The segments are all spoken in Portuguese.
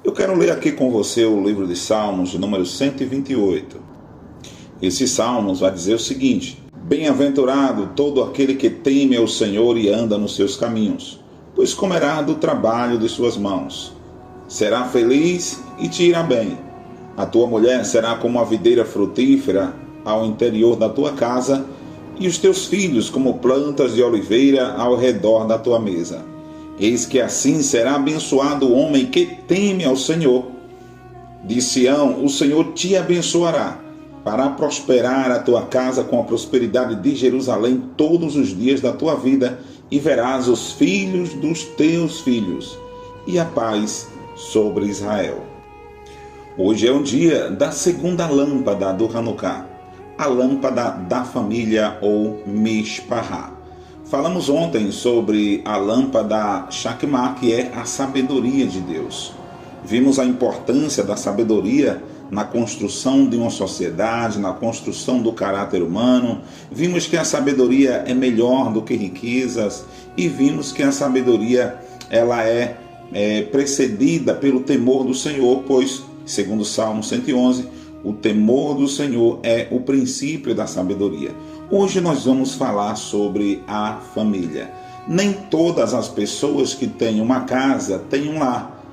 Eu quero ler aqui com você o livro de Salmos, de número 128. Esse Salmos vai dizer o seguinte: Bem-aventurado todo aquele que teme ao Senhor e anda nos seus caminhos, pois comerá do trabalho de suas mãos. Será feliz e te irá bem. A tua mulher será como a videira frutífera ao interior da tua casa, e os teus filhos como plantas de oliveira ao redor da tua mesa. Eis que assim será abençoado o homem que teme ao Senhor. De Sião o Senhor te abençoará, para prosperar a tua casa com a prosperidade de Jerusalém todos os dias da tua vida, e verás os filhos dos teus filhos, e a paz sobre Israel. Hoje é o dia da segunda lâmpada do Hanukkah, a lâmpada da família ou Mishpahá. Falamos ontem sobre a lâmpada Shakmah, que é a sabedoria de Deus. Vimos a importância da sabedoria na construção de uma sociedade, na construção do caráter humano. Vimos que a sabedoria é melhor do que riquezas e vimos que a sabedoria ela é precedida pelo temor do Senhor, pois, segundo o Salmo 111, o temor do Senhor é o princípio da sabedoria. Hoje nós vamos falar sobre a família. Nem todas as pessoas que têm uma casa têm um lar,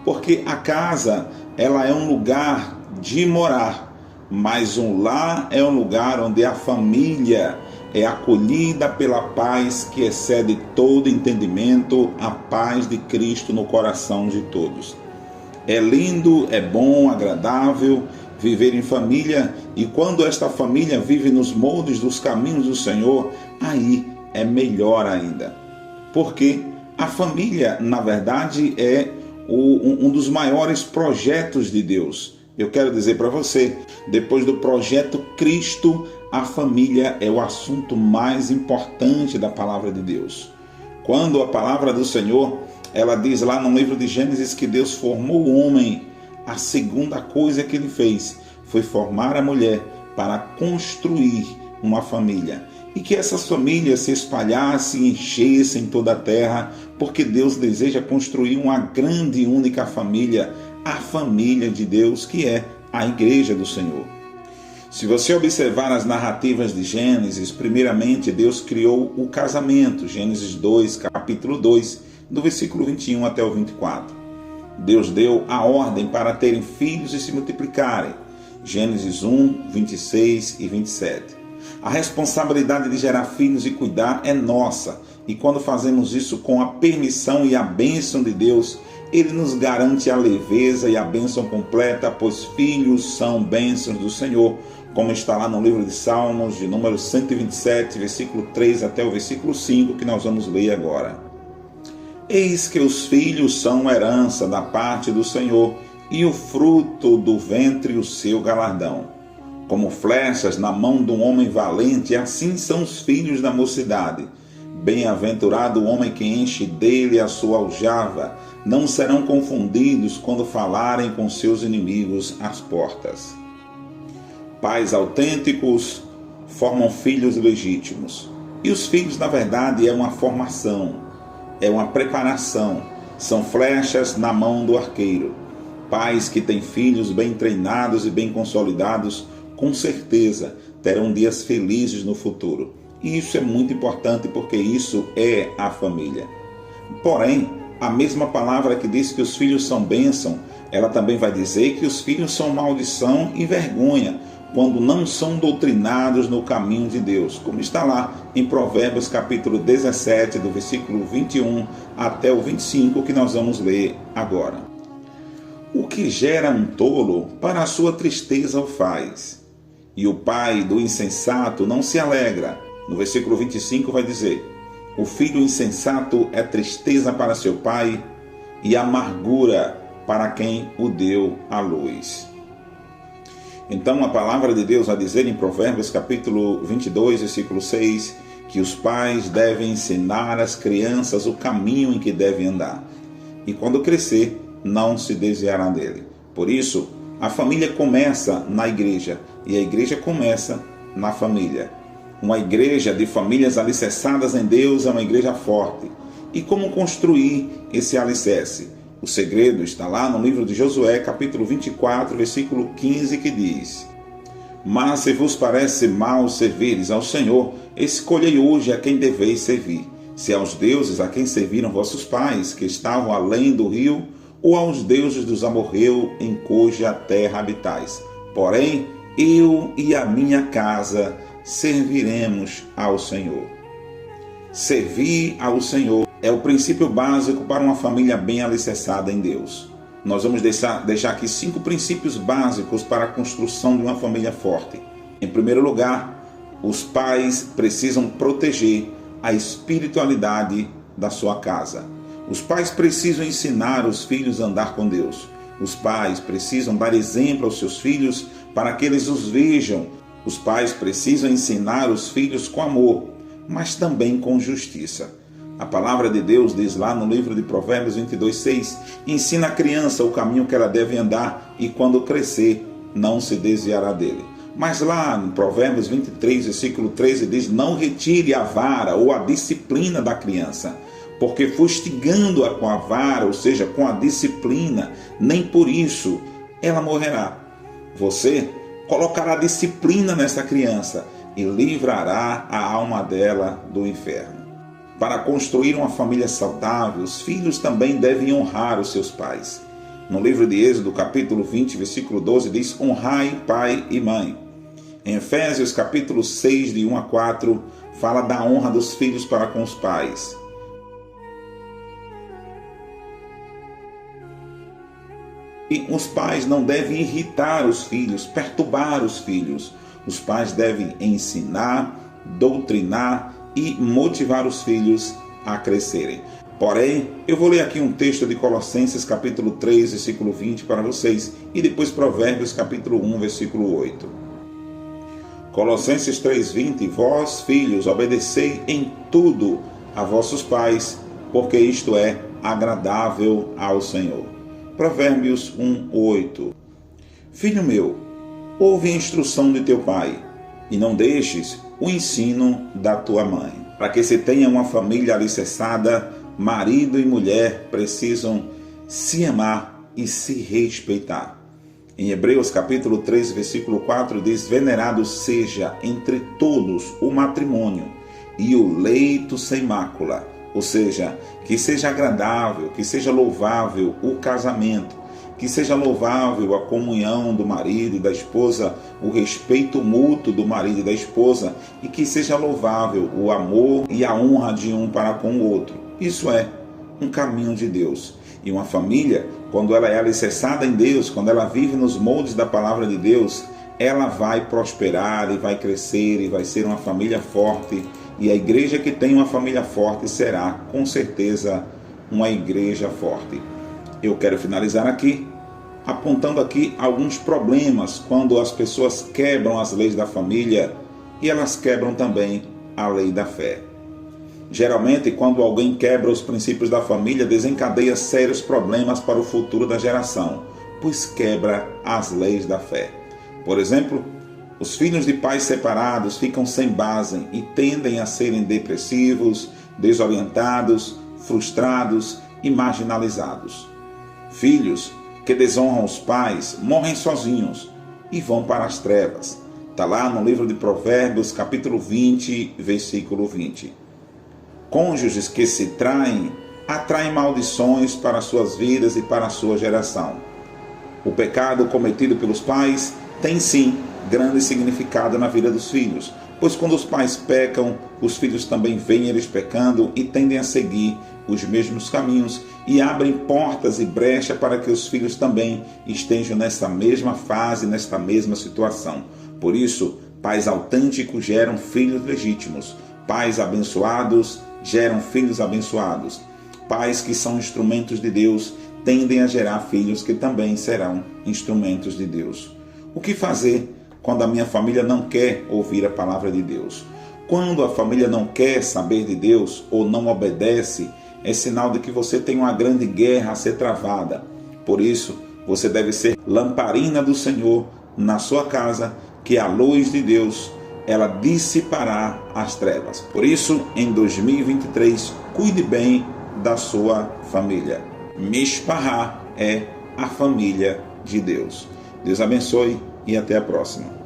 porque a casa ela é um lugar de morar, mas um lar é um lugar onde a família é acolhida pela paz que excede todo entendimento, a paz de Cristo no coração de todos. É lindo, é bom, agradável viver em família, e quando esta família vive nos moldes dos caminhos do Senhor, aí é melhor ainda. Porque a família, na verdade, é um dos maiores projetos de Deus. Eu quero dizer para você, depois do projeto Cristo, a família é o assunto mais importante da palavra de Deus. Quando a palavra do Senhor, ela diz lá no livro de Gênesis que Deus formou o homem, a segunda coisa que ele fez foi formar a mulher para construir uma família. E que essas famílias se espalhassem e enchessem toda a terra, porque Deus deseja construir uma grande e única família, a família de Deus, que é a Igreja do Senhor. Se você observar as narrativas de Gênesis, primeiramente Deus criou o casamento, Gênesis 2, capítulo 2, do versículo 21 até o 24. Deus deu a ordem para terem filhos e se multiplicarem, Gênesis 1, 26 e 27. A responsabilidade de gerar filhos e cuidar é nossa, e quando fazemos isso com a permissão e a bênção de Deus, Ele nos garante a leveza e a bênção completa, pois filhos são bênçãos do Senhor, como está lá no livro de Salmos, de número 127, versículo 3 até o versículo 5, que nós vamos ler agora. Eis que os filhos são herança da parte do Senhor, e o fruto do ventre o seu galardão. Como flechas na mão de um homem valente, assim são os filhos da mocidade. Bem-aventurado o homem que enche dele a sua aljava, não serão confundidos quando falarem com seus inimigos às portas. Pais autênticos formam filhos legítimos. E os filhos, na verdade, é uma formação. É uma preparação, são flechas na mão do arqueiro. Pais que têm filhos bem treinados e bem consolidados, com certeza terão dias felizes no futuro. E isso é muito importante porque isso é a família. Porém, a mesma palavra que diz que os filhos são bênção, ela também vai dizer que os filhos são maldição e vergonha, quando não são doutrinados no caminho de Deus, como está lá em Provérbios capítulo 17, do versículo 21 até o 25, que nós vamos ler agora. O que gera um tolo, para a sua tristeza o faz, e o pai do insensato não se alegra. No versículo 25 vai dizer: o filho insensato é tristeza para seu pai, e amargura para quem o deu à luz. Então a palavra de Deus vai dizer em Provérbios capítulo 22, versículo 6, que os pais devem ensinar às crianças o caminho em que devem andar, e quando crescer, não se desviará dele. Por isso, a família começa na igreja, e a igreja começa na família. Uma igreja de famílias alicerçadas em Deus é uma igreja forte. E como construir esse alicerce? O segredo está lá no livro de Josué, capítulo 24, versículo 15, que diz: Mas se vos parece mal servires ao Senhor, escolhei hoje a quem deveis servir, se aos deuses a quem serviram vossos pais, que estavam além do rio, ou aos deuses dos amorreus em cuja terra habitais. Porém, eu e a minha casa serviremos ao Senhor. Servir ao Senhor é o princípio básico para uma família bem alicerçada em Deus. Nós vamos deixar aqui 5 princípios básicos para a construção de uma família forte. Em primeiro lugar, os pais precisam proteger a espiritualidade da sua casa. Os pais precisam ensinar os filhos a andar com Deus. Os pais precisam dar exemplo aos seus filhos para que eles os vejam. Os pais precisam ensinar os filhos com amor, mas também com justiça. A palavra de Deus diz lá no livro de Provérbios 22:6, ensina a criança o caminho que ela deve andar e quando crescer não se desviará dele. Mas lá no Provérbios 23, versículo 13 diz, não retire a vara ou a disciplina da criança, porque fustigando-a com a vara, ou seja, com a disciplina, nem por isso ela morrerá. Você colocará disciplina nessa criança e livrará a alma dela do inferno. Para construir uma família saudável, os filhos também devem honrar os seus pais. No livro de Êxodo, capítulo 20, versículo 12, diz, honrai pai e mãe. Em Efésios, capítulo 6, de 1 a 4, fala da honra dos filhos para com os pais. E os pais não devem irritar os filhos, perturbar os filhos. Os pais devem ensinar, doutrinar e motivar os filhos a crescerem. Porém, eu vou ler aqui um texto de Colossenses capítulo 3, versículo 20 para vocês e depois Provérbios capítulo 1, versículo 8. Colossenses 3:20, vós, filhos, obedecei em tudo a vossos pais, porque isto é agradável ao Senhor. Provérbios 1:8. Filho meu, ouve a instrução de teu pai, e não deixes o ensino da tua mãe. Para que se tenha uma família alicerçada, marido e mulher precisam se amar e se respeitar. Em Hebreus capítulo 3, versículo 4 diz, venerado seja entre todos o matrimônio e o leito sem mácula, ou seja, que seja agradável, que seja louvável o casamento, que seja louvável a comunhão do marido e da esposa, o respeito mútuo do marido e da esposa, e que seja louvável o amor e a honra de um para com o outro. Isso é um caminho de Deus. E uma família, quando ela é alicerçada em Deus, quando ela vive nos moldes da palavra de Deus, ela vai prosperar e vai crescer e vai ser uma família forte. E a igreja que tem uma família forte será, com certeza, uma igreja forte. Eu quero finalizar aqui, apontando aqui alguns problemas quando as pessoas quebram as leis da família e elas quebram também a lei da fé. Geralmente, quando alguém quebra os princípios da família, desencadeia sérios problemas para o futuro da geração, pois quebra as leis da fé. Por exemplo, os filhos de pais separados ficam sem base e tendem a serem depressivos, desorientados, frustrados e marginalizados. Filhos que desonram os pais morrem sozinhos e vão para as trevas. Está lá no livro de Provérbios, capítulo 20, versículo 20. Cônjuges que se traem, atraem maldições para suas vidas e para a sua geração. O pecado cometido pelos pais tem sim grande significado na vida dos filhos, pois quando os pais pecam, os filhos também veem eles pecando e tendem a seguir os mesmos caminhos e abrem portas e brecha para que os filhos também estejam nessa mesma fase, nesta mesma situação. Por isso, pais autênticos geram filhos legítimos, pais abençoados geram filhos abençoados. Pais que são instrumentos de Deus tendem a gerar filhos que também serão instrumentos de Deus. O que fazer quando a minha família não quer ouvir a palavra de Deus? Quando a família não quer saber de Deus ou não obedece, é sinal de que você tem uma grande guerra a ser travada. Por isso, você deve ser lamparina do Senhor na sua casa, que a luz de Deus ela dissipará as trevas. Por isso, em 2023, cuide bem da sua família. Mishpahá é a família de Deus. Deus abençoe e até a próxima.